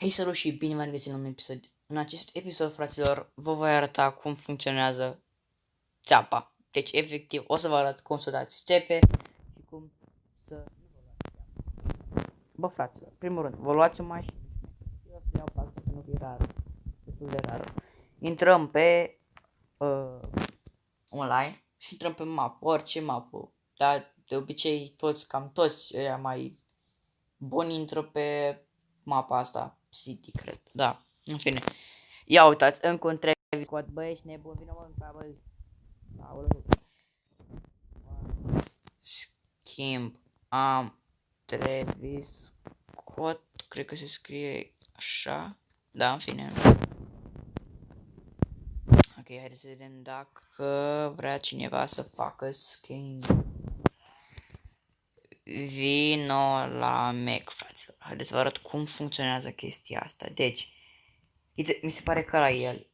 Hei salut și bine v-am găsit la un episod. În acest episod, fraților, vă voi arăta cum funcționează țeapa. Deci, efectiv, o să vă arăt cum să dați țepe și cum să... Bă, fraților, primul rând, vă luați o mașină. Eu o să iau pe asta, pentru că e rar, destul de rar. Intrăm pe online și intrăm pe mapă, orice mapă. Dar, de obicei, cam toți ăia mai buni intră pe mapa asta, City, cred. Da, în fine. Ia uitați, încă un Travis Scott, bă, ești nebun, vină mă încă, bă. Aoleu. Schimb, am Travis Scott, cred că se scrie așa. Da, în fine. Ok, haideți să vedem dacă vrea cineva să facă schimb. Vino la Mac, fraților. Haideți să vă arăt cum funcționează chestia asta. Deci, mi se pare că la el.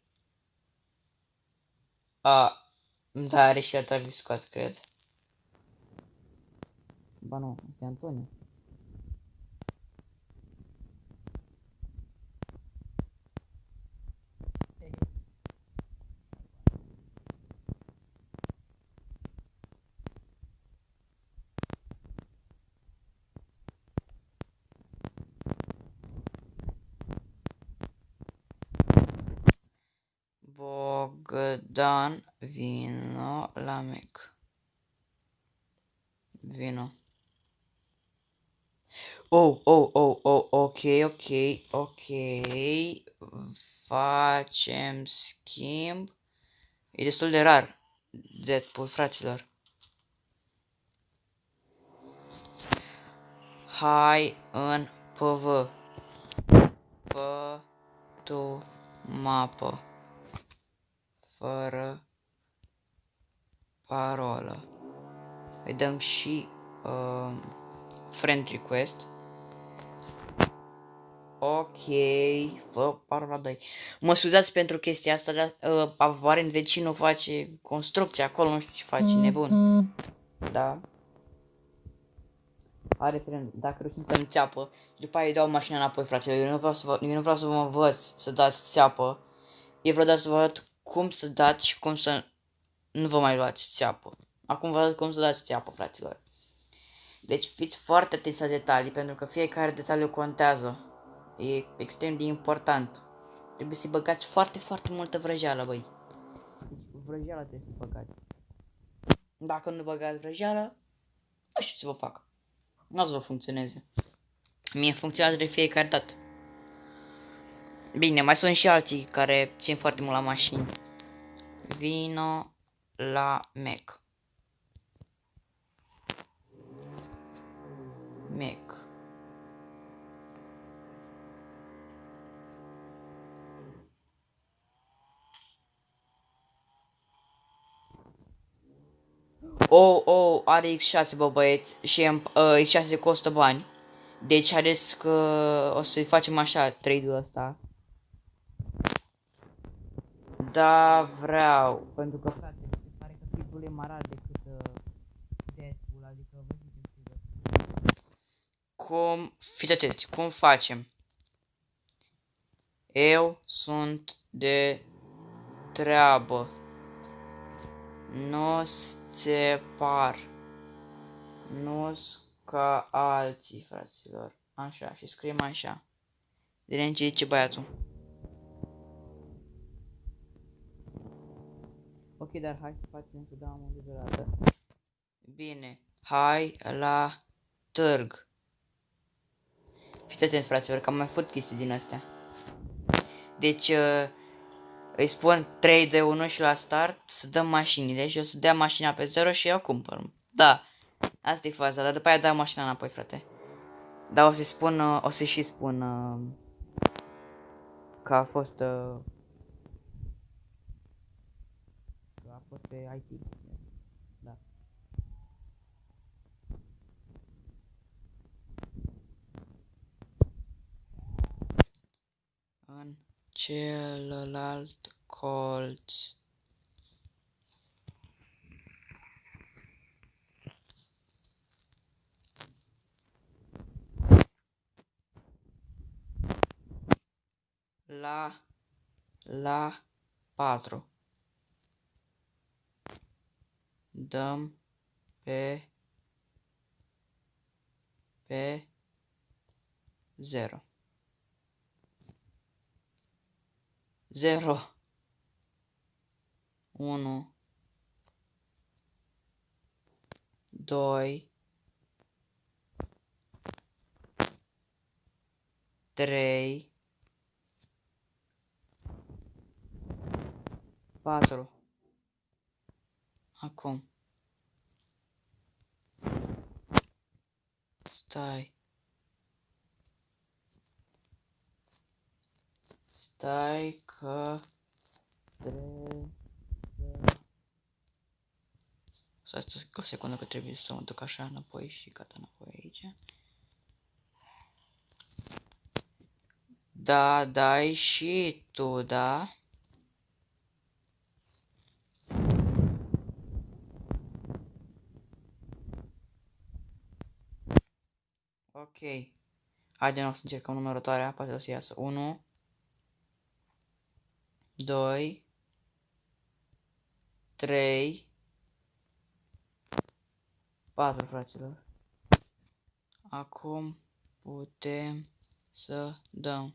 Da, are și el Travis Scott, cred. Ba nu, este Antonio. Bogdan, vino la Mac. Vino. Oh, ok. Facem schimb. E destul de rar. Deadpool, fraților. Hai în PV. Tu mapă. Fără parolă. Îi dăm și friend request. Ok, fă parola 2. Mă scuzați pentru chestia asta, dar aparent vecinul face construcție acolo, nu știu ce face, nebun. Da. Are tren, dacă reușim să țeapă, după aia îi dau mașina înapoi, fraților. Eu nu vreau să vă învăț să dați țeapă. Eu vreau doar să vă arăt cum să dați și cum să nu vă mai luați țeapă. Acum vă arăt cum să dați țeapă, fraților. Deci fiți foarte atenți la detalii, pentru că fiecare detaliu contează. E extrem de important. Trebuie să-i băgați foarte multă vrăjeală, băi. Vrăjeala trebuie să băgați. Dacă nu băgați vrăjeală, nu știu ce vă fac. Nu o să vă funcționeze. Mie funcționează de fiecare dată. Bine, mai sunt și alții care țin foarte mult la mașini. Vino la Mac. Mac. Are X6, bă, băieți, și X6 costă bani. Deci haideți că o să-i facem așa trade-ul ăsta. Da, vreau, pentru că, frate, mi se pare că pitbull e mai rar decât Deadpool, adică vă zic. Fiți atenți, cum facem? Eu sunt de treabă. Nu separ. Nu-s ca alții, fraților. Așa, și scriem așa. Vedem ce zice băiatul. Ok, dar hai să facem să dăm unde de dată. Bine, hai la târg. Fiți atenți, fraților, că am mai făcut chestii din astea. Deci, îi spun 3 de 1 și la start să dăm mașinile și o să dea mașina pe 0 și eu cumpăr. Da, asta e faza, dar după aia dau mașina înapoi, frate. Dar o să-i spun, o să-i și spun că a fost pe IT. Da. În celălalt colț. la 4. Dăm pe 0. 0 1 2 3 4. Acum. Stai că trebuie să... Stai o secundă că trebuie să mă duc așa înapoi și gata înapoi aici. Da, dai și tu, da? Ok. Haide, o să încercăm numărătoarea, poate o să iasă 1 2 3 4, fraților. Acum putem să dăm.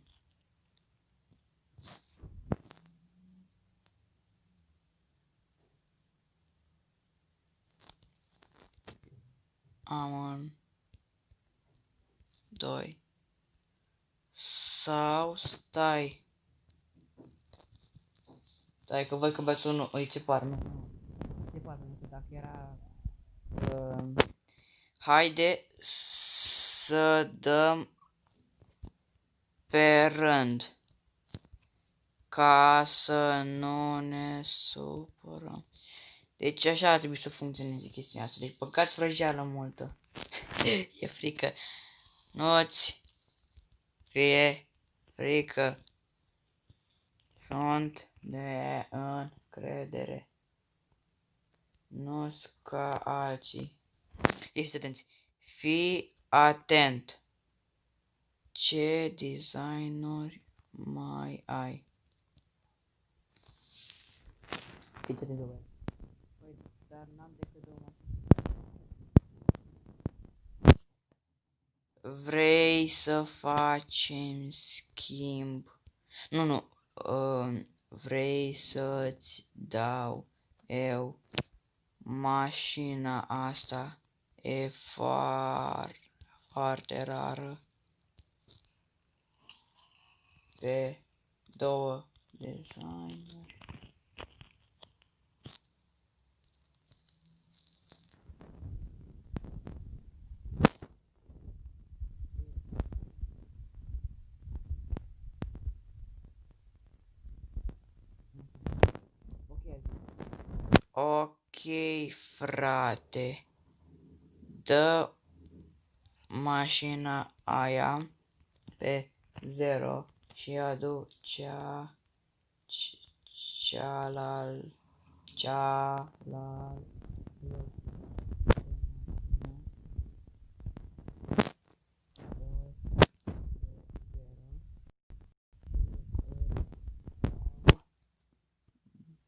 Am 2. Sau stai. Stai că văd că băiatul nu îi țipar, nu. Țipar, pentru că dacă era... haide să dăm pe rând. Ca să nu ne supărăm. Deci așa ar trebui să funcționeze chestia asta. Deci băgați vrăjeală multă. E frică. Nu-ți fie frică. Sunt de încredere. Nu-s ca alții. Fiți atenți. Fii atent. Ce designuri mai ai? Fiți atenți, băi. Păi, dar n-am decât 2 mașini. Vrei să facem schimb? Nu. Vrei să-ți dau eu mașina asta? E foarte rară. Pe 2 designuri. Ok, frate. Dă mașina aia pe 0 și adu cealaltă.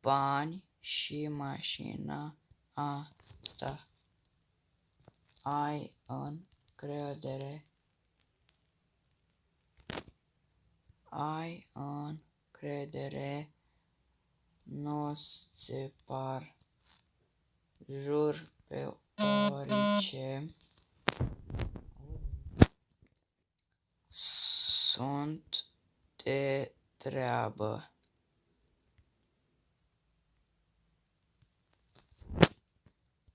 Bani și mașina asta. Ai încredere. Ai încredere. Nu-ți separ. Jur pe orice. Sunt de treabă.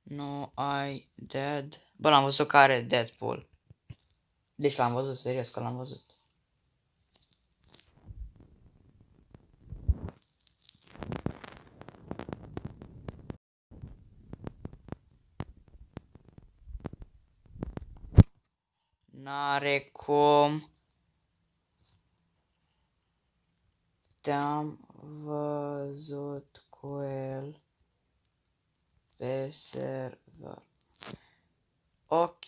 Nu ai Dead? Bă, l-am văzut că are Deadpool. Deci l-am văzut, serios că l-am văzut. N-are cum. Te-am văzut cu el pe server. Ok,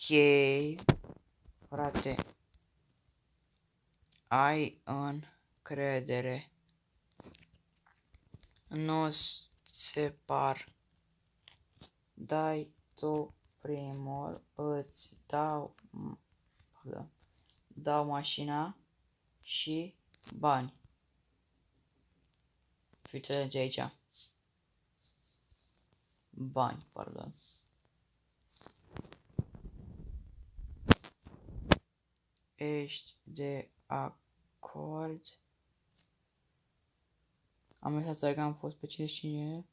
frate. Ai încredere. Nu separ. Dai tu primul, îți dau mașina și bani. Uite de aici. Bani, pardon. Ești de acord? Am lăsat că am fost pe 55.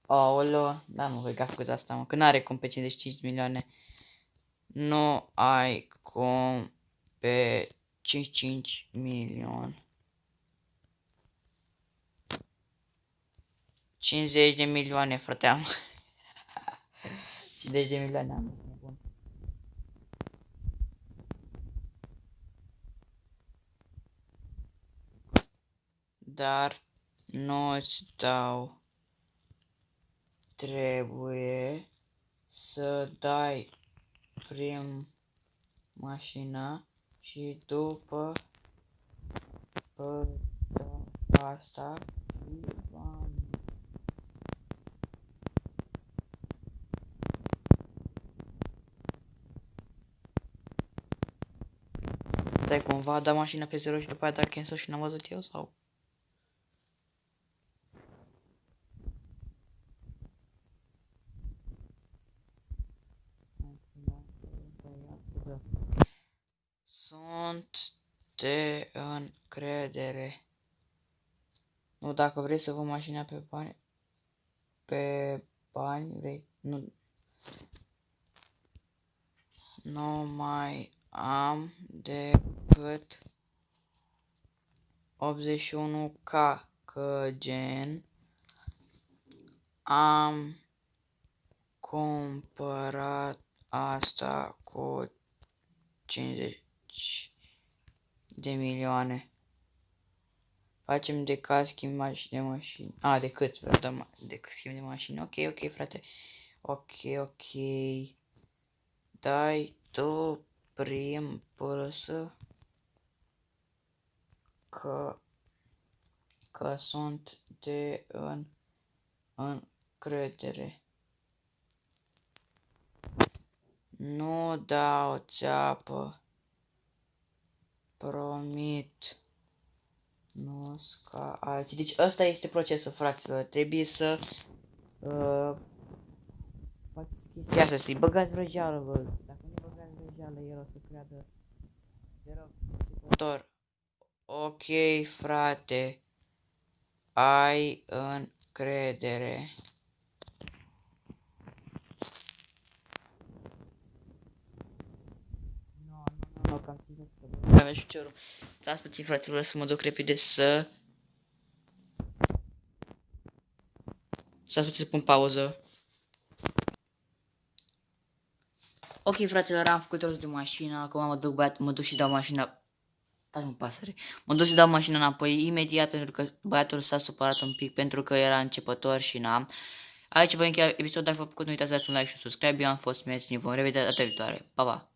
Aoleo, da, nu voi că a făcut asta, mă, că n-are cum pe 55 milioane. Nu ai cum pe 55 milioane. 50 de milioane, frate, am. 50 de milioane am. Bun. Dar nu-ți dau. Trebuie să dai prim mașina și după asta și bani. Dai cumva da mașina pe 0 și după aia da cancel și n-am văzut eu sau? Sunt de încredere. Nu, dacă vrei să vă mașina pe bani, vrei, nu mai am decât 81k, că gen am cumpărat asta cu 50 de milioane. Facem de schimb de mașini. Decât, da, decât schimb de mașini. Ok, frate. Ok. Dai tu prim pălăsă că sunt de încredere. Nu dau țeapă. Promit. Nu ca alții. Deci ăsta este procesul, fraților. Trebuie să faceți chestia asta, să-i băgați vrăjeală, bă. Dacă nu băgați vrăjeală, el o să creadă rău. Ok, frate. Ai încredere. Nu, cam țin să avea și cerul. Stați puțin, fraților, să mă duc repede să... Stați puțin să pun pauză. Ok, fraților, am făcut rost de mașină. Acum mă duc și dau mașina... Stai-mă, pasăre. Mă duc și dau mașina înapoi imediat pentru că băiatul s-a supărat un pic pentru că era începător și n-am. Aici voi încheia episodul. Dacă v-a plăcut, nu uitați să dați un like și un subscribe. Eu am fost Metri. Ne vom revedea data viitoare. Pa, pa!